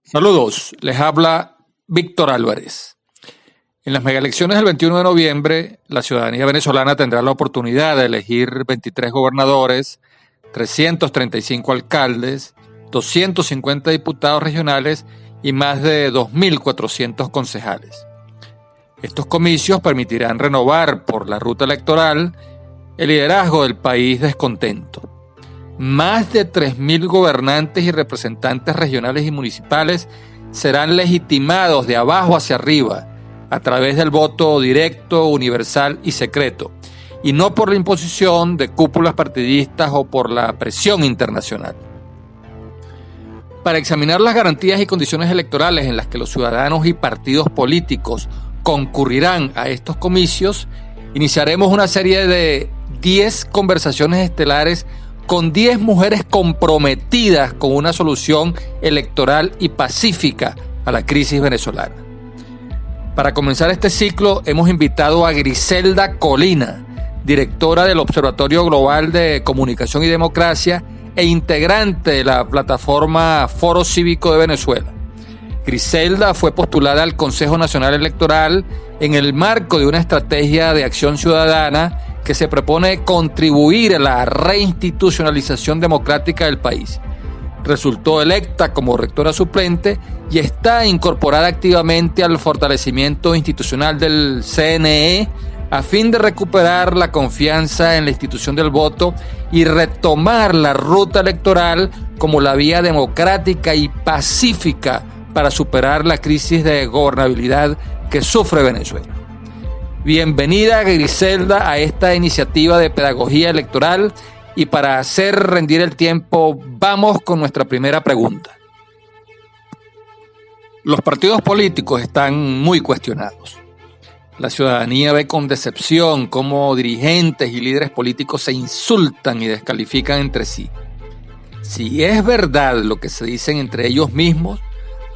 Saludos, les habla Víctor Álvarez. En las megaelecciones del 21 de noviembre, la ciudadanía venezolana tendrá la oportunidad de elegir 23 gobernadores, 335 alcaldes, 250 diputados regionales y más de 2.400 concejales. Estos comicios permitirán renovar por la ruta electoral el liderazgo del país descontento. Más de 3.000 gobernantes y representantes regionales y municipales serán legitimados de abajo hacia arriba a través del voto directo, universal y secreto, y no por la imposición de cúpulas partidistas o por la presión internacional. Para examinar las garantías y condiciones electorales en las que los ciudadanos y partidos políticos concurrirán a estos comicios, iniciaremos una serie de 10 conversaciones estelares con 10 mujeres comprometidas con una solución electoral y pacífica a la crisis venezolana. Para comenzar este ciclo hemos invitado a Griselda Colina, directora del Observatorio Global de Comunicación y Democracia e integrante de la plataforma Foro Cívico de Venezuela. Griselda fue postulada al Consejo Nacional Electoral en el marco de una estrategia de acción ciudadana que se propone contribuir a la reinstitucionalización democrática del país. Resultó electa como rectora suplente y está incorporada activamente al fortalecimiento institucional del CNE a fin de recuperar la confianza en la institución del voto y retomar la ruta electoral como la vía democrática y pacífica para superar la crisis de gobernabilidad que sufre Venezuela. Bienvenida, Griselda, a esta iniciativa de pedagogía electoral, y para hacer rendir el tiempo, vamos con nuestra primera pregunta. Los partidos políticos están muy cuestionados. La ciudadanía ve con decepción cómo dirigentes y líderes políticos se insultan y descalifican entre sí. Si es verdad lo que se dicen entre ellos mismos,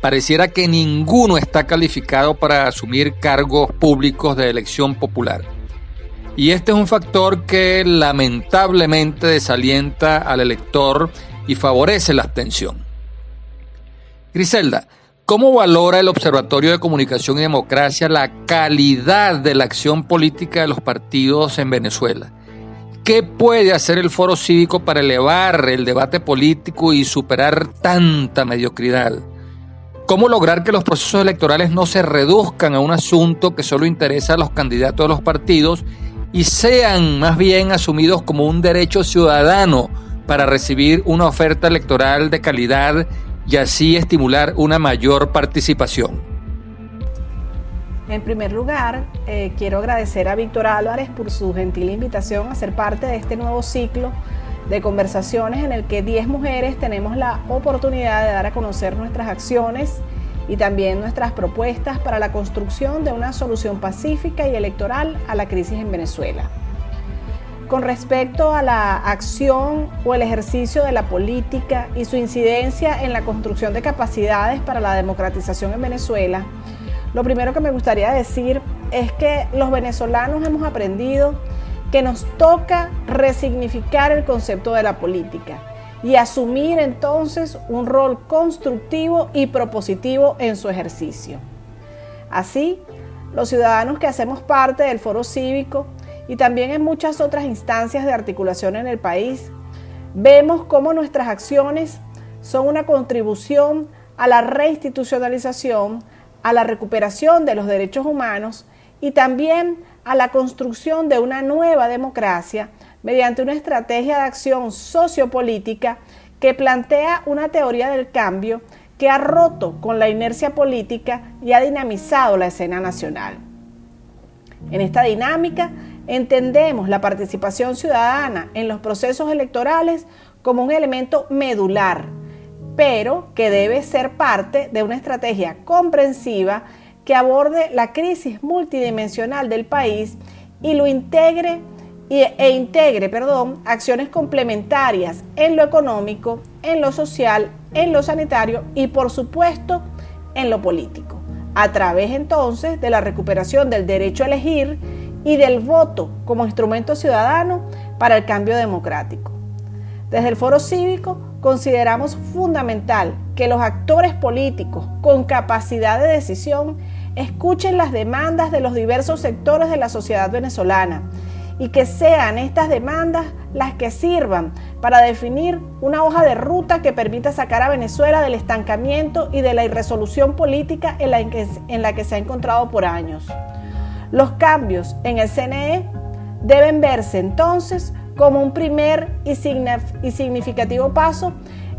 pareciera que ninguno está calificado para asumir cargos públicos de elección popular. Y este es un factor que lamentablemente desalienta al elector y favorece la abstención. Griselda, ¿cómo valora el Observatorio de Comunicación y Democracia la calidad de la acción política de los partidos en Venezuela? ¿Qué puede hacer el Foro Cívico para elevar el debate político y superar tanta mediocridad? ¿Cómo lograr que los procesos electorales no se reduzcan a un asunto que solo interesa a los candidatos de los partidos y sean más bien asumidos como un derecho ciudadano para recibir una oferta electoral de calidad y así estimular una mayor participación? En primer lugar, quiero agradecer a Víctor Álvarez por su gentil invitación a ser parte de este nuevo ciclo de conversaciones en el que 10 mujeres tenemos la oportunidad de dar a conocer nuestras acciones y también nuestras propuestas para la construcción de una solución pacífica y electoral a la crisis en Venezuela. Con respecto a la acción o el ejercicio de la política y su incidencia en la construcción de capacidades para la democratización en Venezuela, lo primero que me gustaría decir es que los venezolanos hemos aprendido que nos toca resignificar el concepto de la política y asumir entonces un rol constructivo y propositivo en su ejercicio. Así, los ciudadanos que hacemos parte del Foro Cívico y también en muchas otras instancias de articulación en el país, vemos cómo nuestras acciones son una contribución a la reinstitucionalización, a la recuperación de los derechos humanos y también a la construcción de una nueva democracia mediante una estrategia de acción sociopolítica que plantea una teoría del cambio que ha roto con la inercia política y ha dinamizado la escena nacional. En esta dinámica entendemos la participación ciudadana en los procesos electorales como un elemento medular, pero que debe ser parte de una estrategia comprensiva que aborde la crisis multidimensional del país y lo integre acciones complementarias en lo económico, en lo social, en lo sanitario y por supuesto en lo político, a través entonces de la recuperación del derecho a elegir y del voto como instrumento ciudadano para el cambio democrático. Desde el Foro Cívico consideramos fundamental que los actores políticos con capacidad de decisión escuchen las demandas de los diversos sectores de la sociedad venezolana y que sean estas demandas las que sirvan para definir una hoja de ruta que permita sacar a Venezuela del estancamiento y de la irresolución política en la que se ha encontrado por años. Los cambios en el CNE deben verse entonces como un primer y significativo paso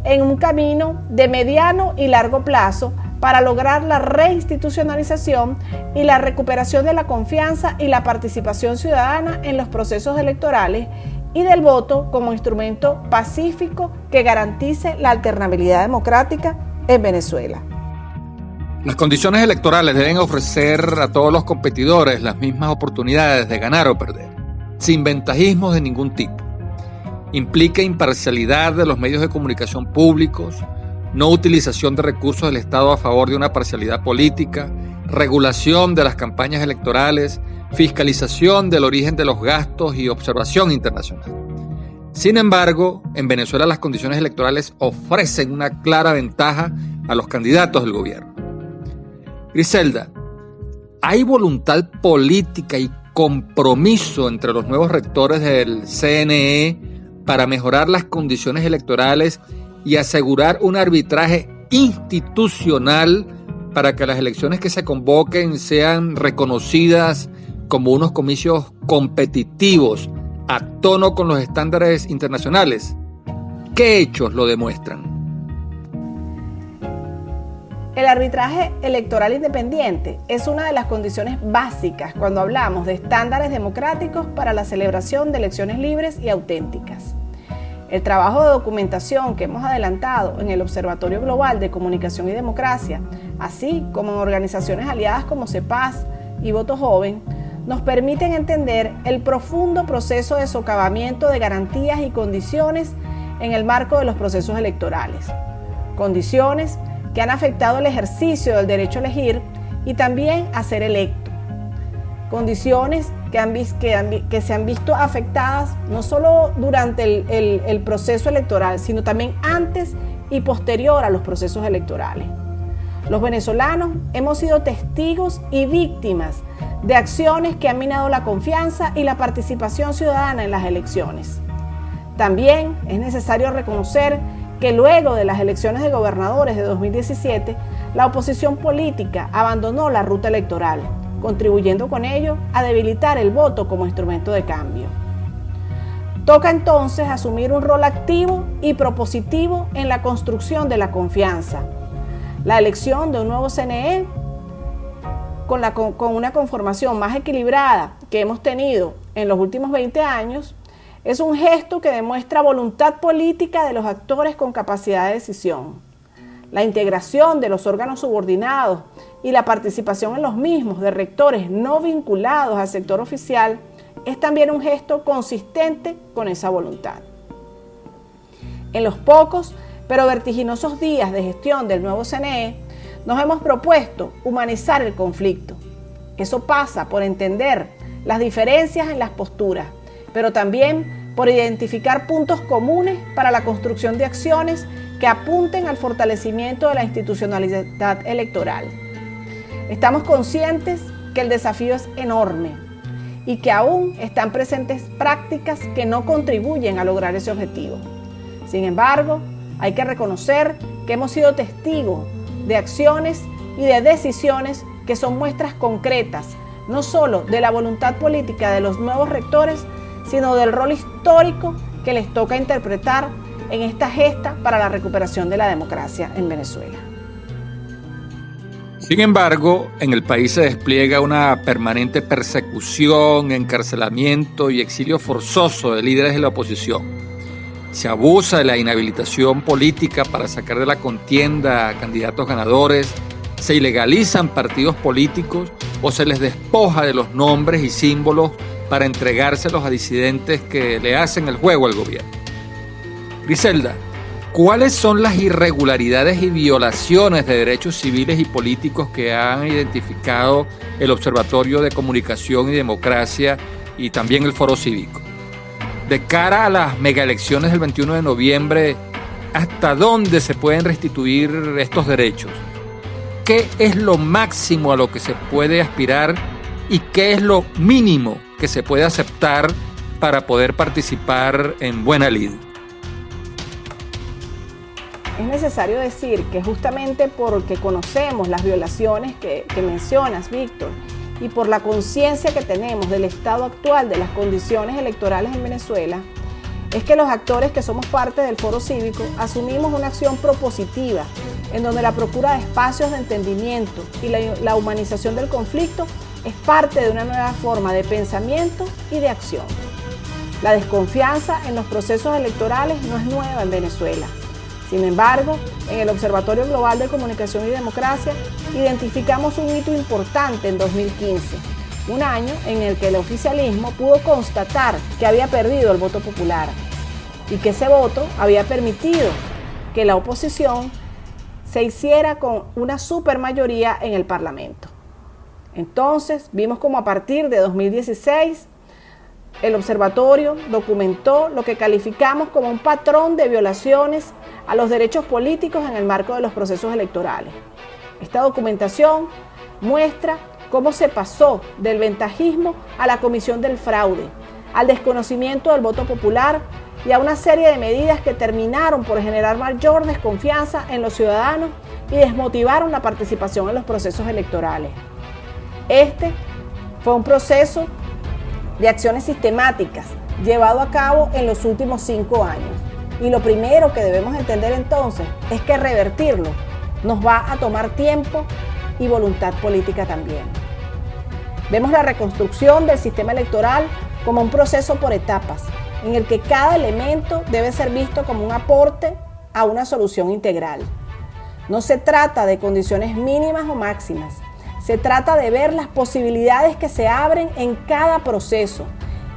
en un camino de mediano y largo plazo para lograr la reinstitucionalización y la recuperación de la confianza y la participación ciudadana en los procesos electorales y del voto como instrumento pacífico que garantice la alternabilidad democrática en Venezuela. Las condiciones electorales deben ofrecer a todos los competidores las mismas oportunidades de ganar o perder, sin ventajismos de ningún tipo. Implica imparcialidad de los medios de comunicación públicos, no utilización de recursos del Estado a favor de una parcialidad política, regulación de las campañas electorales, fiscalización del origen de los gastos y observación internacional. Sin embargo, en Venezuela las condiciones electorales ofrecen una clara ventaja a los candidatos del gobierno. Griselda, ¿hay voluntad política y compromiso entre los nuevos rectores del CNE para mejorar las condiciones electorales y asegurar un arbitraje institucional para que las elecciones que se convoquen sean reconocidas como unos comicios competitivos a tono con los estándares internacionales? ¿Qué hechos lo demuestran? El arbitraje electoral independiente es una de las condiciones básicas cuando hablamos de estándares democráticos para la celebración de elecciones libres y auténticas. El trabajo de documentación que hemos adelantado en el Observatorio Global de Comunicación y Democracia, así como en organizaciones aliadas como CEPAS y Voto Joven, nos permiten entender el profundo proceso de socavamiento de garantías y condiciones en el marco de los procesos electorales. Condiciones que han afectado el ejercicio del derecho a elegir y también a ser electo. Condiciones que se han visto afectadas no solo durante el proceso electoral, sino también antes y posterior a los procesos electorales. Los venezolanos hemos sido testigos y víctimas de acciones que han minado la confianza y la participación ciudadana en las elecciones. También es necesario reconocer que luego de las elecciones de gobernadores de 2017, la oposición política abandonó la ruta electoral, contribuyendo con ello a debilitar el voto como instrumento de cambio. Toca entonces asumir un rol activo y propositivo en la construcción de la confianza. La elección de un nuevo CNE, con una conformación más equilibrada que hemos tenido en los últimos 20 años, es un gesto que demuestra voluntad política de los actores con capacidad de decisión. La integración de los órganos subordinados y la participación en los mismos de rectores no vinculados al sector oficial es también un gesto consistente con esa voluntad. En los pocos pero vertiginosos días de gestión del nuevo CNE, nos hemos propuesto humanizar el conflicto. Eso pasa por entender las diferencias en las posturas, pero también por identificar puntos comunes para la construcción de acciones que apunten al fortalecimiento de la institucionalidad electoral. Estamos conscientes que el desafío es enorme y que aún están presentes prácticas que no contribuyen a lograr ese objetivo. Sin embargo, hay que reconocer que hemos sido testigos de acciones y de decisiones que son muestras concretas, no solo de la voluntad política de los nuevos rectores, sino del rol histórico que les toca interpretar en esta gesta para la recuperación de la democracia en Venezuela. Sin embargo, en el país se despliega una permanente persecución, encarcelamiento y exilio forzoso de líderes de la oposición. Se abusa de la inhabilitación política para sacar de la contienda a candidatos ganadores, se ilegalizan partidos políticos o se les despoja de los nombres y símbolos para entregárselos a disidentes que le hacen el juego al gobierno. Griselda, ¿cuáles son las irregularidades y violaciones de derechos civiles y políticos que han identificado el Observatorio de Comunicación y Democracia y también el Foro Cívico? De cara a las megaelecciones del 21 de noviembre, hasta dónde se pueden restituir estos derechos. ¿Qué es lo máximo a lo que se puede aspirar y qué es lo mínimo que se puede aceptar para poder participar en buena lid? Es necesario decir que justamente porque conocemos las violaciones que mencionas, Víctor, y por la conciencia que tenemos del estado actual de las condiciones electorales en Venezuela, es que los actores que somos parte del Foro Cívico asumimos una acción propositiva en donde la procura de espacios de entendimiento y la humanización del conflicto es parte de una nueva forma de pensamiento y de acción. La desconfianza en los procesos electorales no es nueva en Venezuela. Sin embargo, en el Observatorio Global de Comunicación y Democracia identificamos un hito importante en 2015, un año en el que el oficialismo pudo constatar que había perdido el voto popular y que ese voto había permitido que la oposición se hiciera con una supermayoría en el Parlamento. Entonces, vimos como a partir de 2016, el observatorio documentó lo que calificamos como un patrón de violaciones a los derechos políticos en el marco de los procesos electorales. Esta documentación muestra cómo se pasó del ventajismo a la comisión del fraude, al desconocimiento del voto popular y a una serie de medidas que terminaron por generar mayor desconfianza en los ciudadanos y desmotivaron la participación en los procesos electorales. Este fue un proceso de acciones sistemáticas llevado a cabo en los últimos 5 años. Y lo primero que debemos entender entonces es que revertirlo nos va a tomar tiempo y voluntad política también. Vemos la reconstrucción del sistema electoral como un proceso por etapas, en el que cada elemento debe ser visto como un aporte a una solución integral. No se trata de condiciones mínimas o máximas, se trata de ver las posibilidades que se abren en cada proceso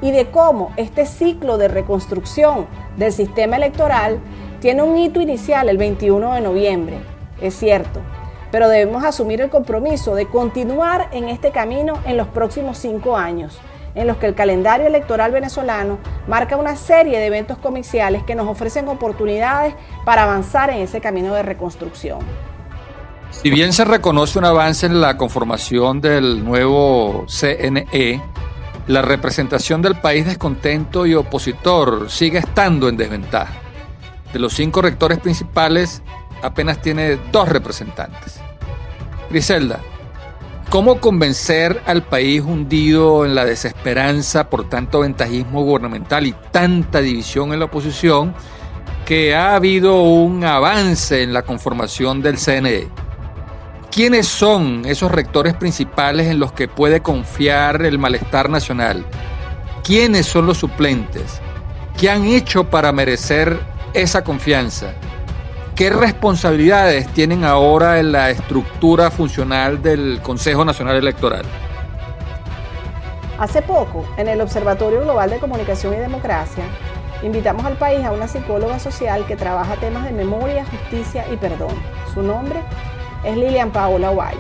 y de cómo este ciclo de reconstrucción del sistema electoral tiene un hito inicial el 21 de noviembre, es cierto, pero debemos asumir el compromiso de continuar en este camino en los próximos 5 años, en los que el calendario electoral venezolano marca una serie de eventos comerciales que nos ofrecen oportunidades para avanzar en ese camino de reconstrucción. Si bien se reconoce un avance en la conformación del nuevo CNE, la representación del país descontento y opositor sigue estando en desventaja. De los 5 rectores principales, apenas tiene 2 representantes. Griselda, ¿cómo convencer al país hundido en la desesperanza por tanto ventajismo gubernamental y tanta división en la oposición que ha habido un avance en la conformación del CNE? ¿Quiénes son esos rectores principales en los que puede confiar el malestar nacional? ¿Quiénes son los suplentes? ¿Qué han hecho para merecer esa confianza? ¿Qué responsabilidades tienen ahora en la estructura funcional del Consejo Nacional Electoral? Hace poco, en el Observatorio Global de Comunicación y Democracia, invitamos al país a una psicóloga social que trabaja temas de memoria, justicia y perdón. Su nombre es Lilian Paola Ovalle.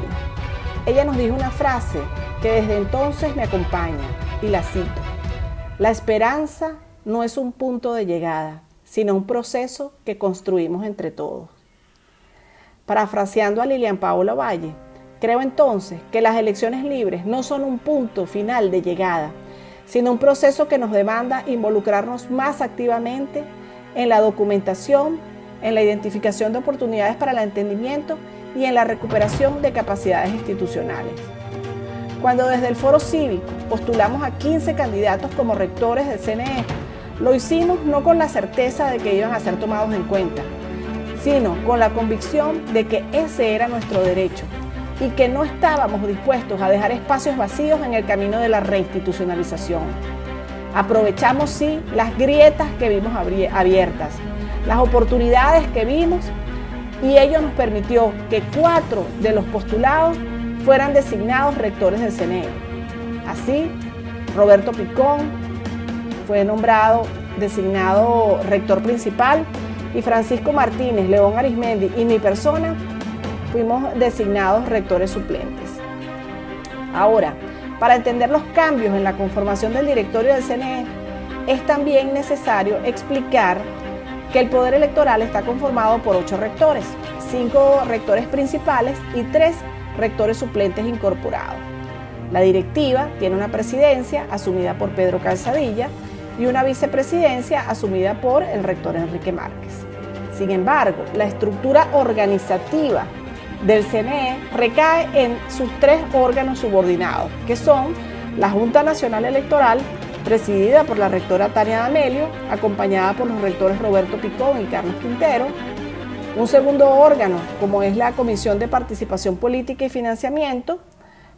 Ella nos dijo una frase que desde entonces me acompaña, y la cito: la esperanza no es un punto de llegada, sino un proceso que construimos entre todos. Parafraseando a Lilian Paola Ovalle, creo entonces que las elecciones libres no son un punto final de llegada, sino un proceso que nos demanda involucrarnos más activamente en la documentación, en la identificación de oportunidades para el entendimiento y en la recuperación de capacidades institucionales. Cuando desde el Foro Cívico postulamos a 15 candidatos como rectores del CNE, lo hicimos no con la certeza de que iban a ser tomados en cuenta, sino con la convicción de que ese era nuestro derecho y que no estábamos dispuestos a dejar espacios vacíos en el camino de la reinstitucionalización. Aprovechamos, sí, las grietas que vimos abiertas, las oportunidades que vimos, y ello nos permitió que 4 de los postulados fueran designados rectores del CNE. Así, Roberto Picón fue designado rector principal y Francisco Martínez, León Arismendi y mi persona fuimos designados rectores suplentes. Ahora, para entender los cambios en la conformación del directorio del CNE, es también necesario explicar que el poder electoral está conformado por 8 rectores, 5 rectores principales y 3 rectores suplentes incorporados. La directiva tiene una presidencia asumida por Pedro Calzadilla y una vicepresidencia asumida por el rector Enrique Márquez. Sin embargo, la estructura organizativa del CNE recae en sus 3 órganos subordinados, que son la Junta Nacional Electoral, presidida por la rectora Tania D'Amelio, acompañada por los rectores Roberto Picón y Carlos Quintero. Un segundo órgano, como es la Comisión de Participación Política y Financiamiento,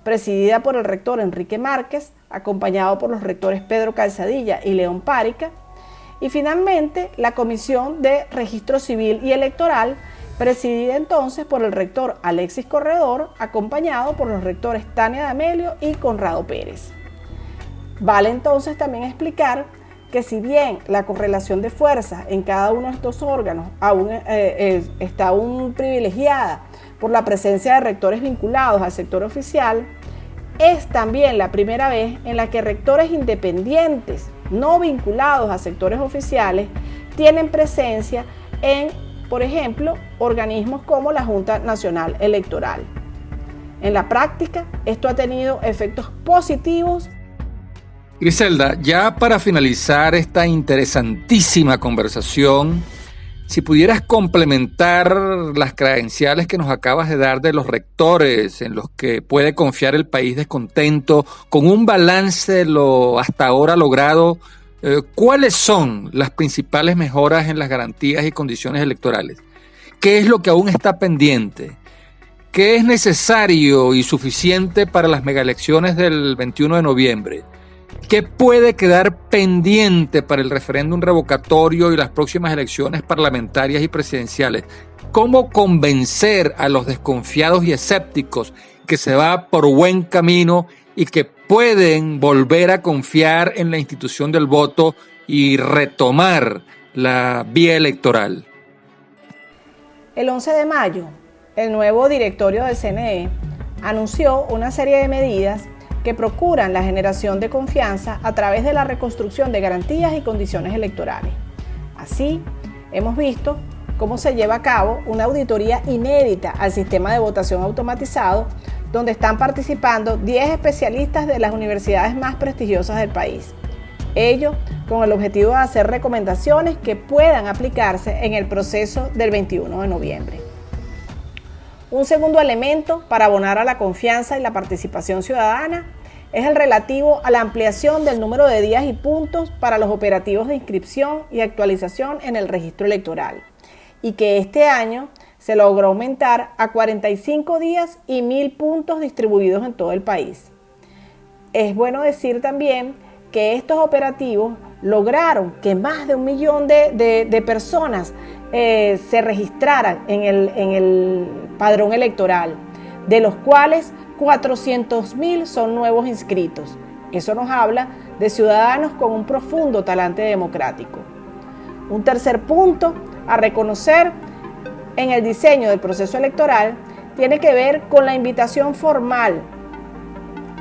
presidida por el rector Enrique Márquez, acompañado por los rectores Pedro Calzadilla y León Párica. Y finalmente, la Comisión de Registro Civil y Electoral, presidida entonces por el rector Alexis Corredor, acompañado por los rectores Tania D'Amelio y Conrado Pérez. Vale entonces también explicar que si bien la correlación de fuerzas en cada uno de estos órganos está aún privilegiada por la presencia de rectores vinculados al sector oficial, es también la primera vez en la que rectores independientes no vinculados a sectores oficiales tienen presencia en, por ejemplo, organismos como la Junta Nacional Electoral. En la práctica, esto ha tenido efectos positivos. Griselda, ya para finalizar esta interesantísima conversación, si pudieras complementar las credenciales que nos acabas de dar de los rectores en los que puede confiar el país descontento, con un balance de lo hasta ahora logrado, ¿cuáles son las principales mejoras en las garantías y condiciones electorales? ¿Qué es lo que aún está pendiente? ¿Qué es necesario y suficiente para las megaelecciones del 21 de noviembre? ¿Qué puede quedar pendiente para el referéndum revocatorio y las próximas elecciones parlamentarias y presidenciales? ¿Cómo convencer a los desconfiados y escépticos que se va por buen camino y que pueden volver a confiar en la institución del voto y retomar la vía electoral? El 11 de mayo, el nuevo directorio del CNE anunció una serie de medidas que procuran la generación de confianza a través de la reconstrucción de garantías y condiciones electorales. Así, hemos visto cómo se lleva a cabo una auditoría inédita al sistema de votación automatizado, donde están participando 10 especialistas de las universidades más prestigiosas del país. Ello con el objetivo de hacer recomendaciones que puedan aplicarse en el proceso del 21 de noviembre. Un segundo elemento para abonar a la confianza y la participación ciudadana es el relativo a la ampliación del número de días y puntos para los operativos de inscripción y actualización en el registro electoral, y que este año se logró aumentar a 45 días y 1.000 puntos distribuidos en todo el país. Es bueno decir también que estos operativos lograron que más de 1 millón de personas se registraran en el padrón electoral, de los cuales 400.000 son nuevos inscritos. Eso nos habla de ciudadanos con un profundo talante democrático. Un tercer punto a reconocer en el diseño del proceso electoral tiene que ver con la invitación formal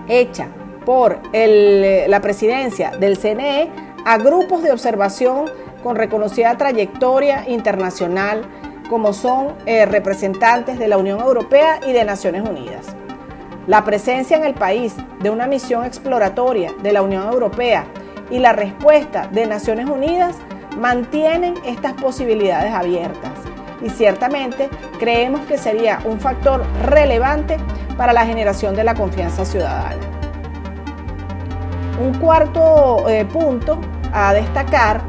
hecha por la presidencia del CNE a grupos de observación con reconocida trayectoria internacional, como son representantes de la Unión Europea y de Naciones Unidas. La presencia en el país de una misión exploratoria de la Unión Europea y la respuesta de Naciones Unidas mantienen estas posibilidades abiertas, y ciertamente creemos que sería un factor relevante para la generación de la confianza ciudadana. Un cuarto punto a destacar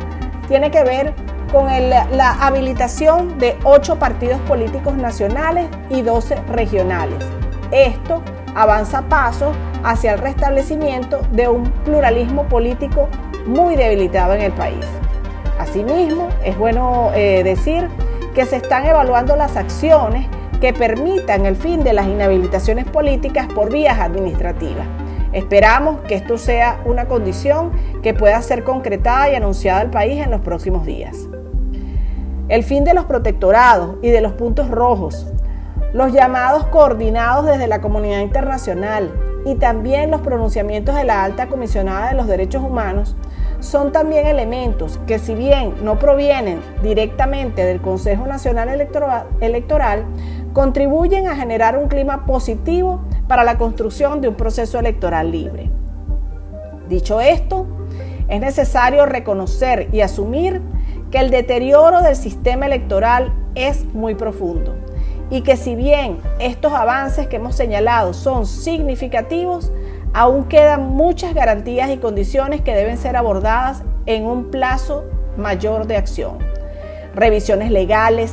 tiene que ver con la habilitación de 8 partidos políticos nacionales y 12 regionales. Esto avanza pasos hacia el restablecimiento de un pluralismo político muy debilitado en el país. Asimismo, es bueno decir que se están evaluando las acciones que permitan el fin de las inhabilitaciones políticas por vías administrativas. Esperamos que esto sea una condición que pueda ser concretada y anunciada al país en los próximos días. El fin de los protectorados y de los puntos rojos, los llamados coordinados desde la comunidad internacional y también los pronunciamientos de la Alta Comisionada de los Derechos Humanos son también elementos que, si bien no provienen directamente del Consejo Nacional Electoral, contribuyen a generar un clima positivo para la construcción de un proceso electoral libre. Dicho esto, es necesario reconocer y asumir que el deterioro del sistema electoral es muy profundo y que, si bien estos avances que hemos señalado son significativos, aún quedan muchas garantías y condiciones que deben ser abordadas en un plazo mayor de acción. Revisiones legales,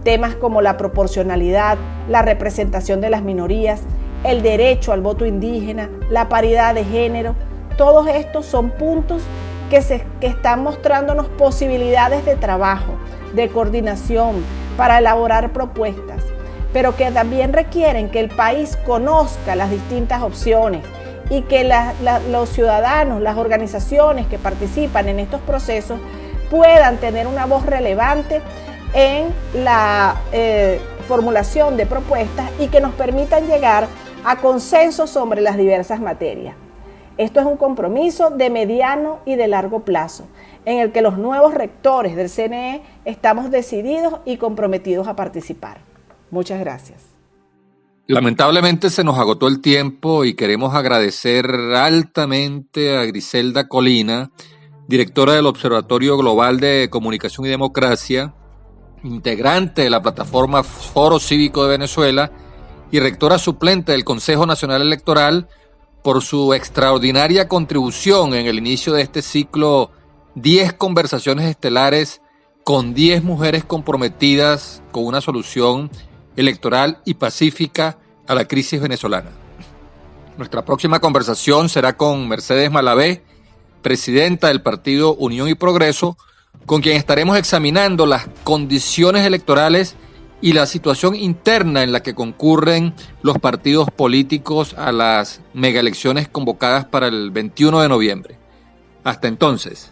temas como la proporcionalidad, la representación de las minorías, el derecho al voto indígena, la paridad de género, todos estos son puntos que están mostrándonos posibilidades de trabajo, de coordinación para elaborar propuestas, pero que también requieren que el país conozca las distintas opciones y que los ciudadanos, las organizaciones que participan en estos procesos puedan tener una voz relevante en la formulación de propuestas y que nos permitan llegar a consensos sobre las diversas materias. Esto es un compromiso de mediano y de largo plazo, en el que los nuevos rectores del CNE estamos decididos y comprometidos a participar. Muchas gracias. Lamentablemente se nos agotó el tiempo y queremos agradecer altamente a Griselda Colina, directora del Observatorio Global de Comunicación y Democracia, integrante de la plataforma Foro Cívico de Venezuela y rectora suplente del Consejo Nacional Electoral, por su extraordinaria contribución en el inicio de este ciclo 10 conversaciones estelares con 10 mujeres comprometidas con una solución electoral y pacífica a la crisis venezolana. Nuestra próxima conversación será con Mercedes Malavé, presidenta del partido Unión y Progreso, con quien estaremos examinando las condiciones electorales y la situación interna en la que concurren los partidos políticos a las megaelecciones convocadas para el 21 de noviembre. Hasta entonces.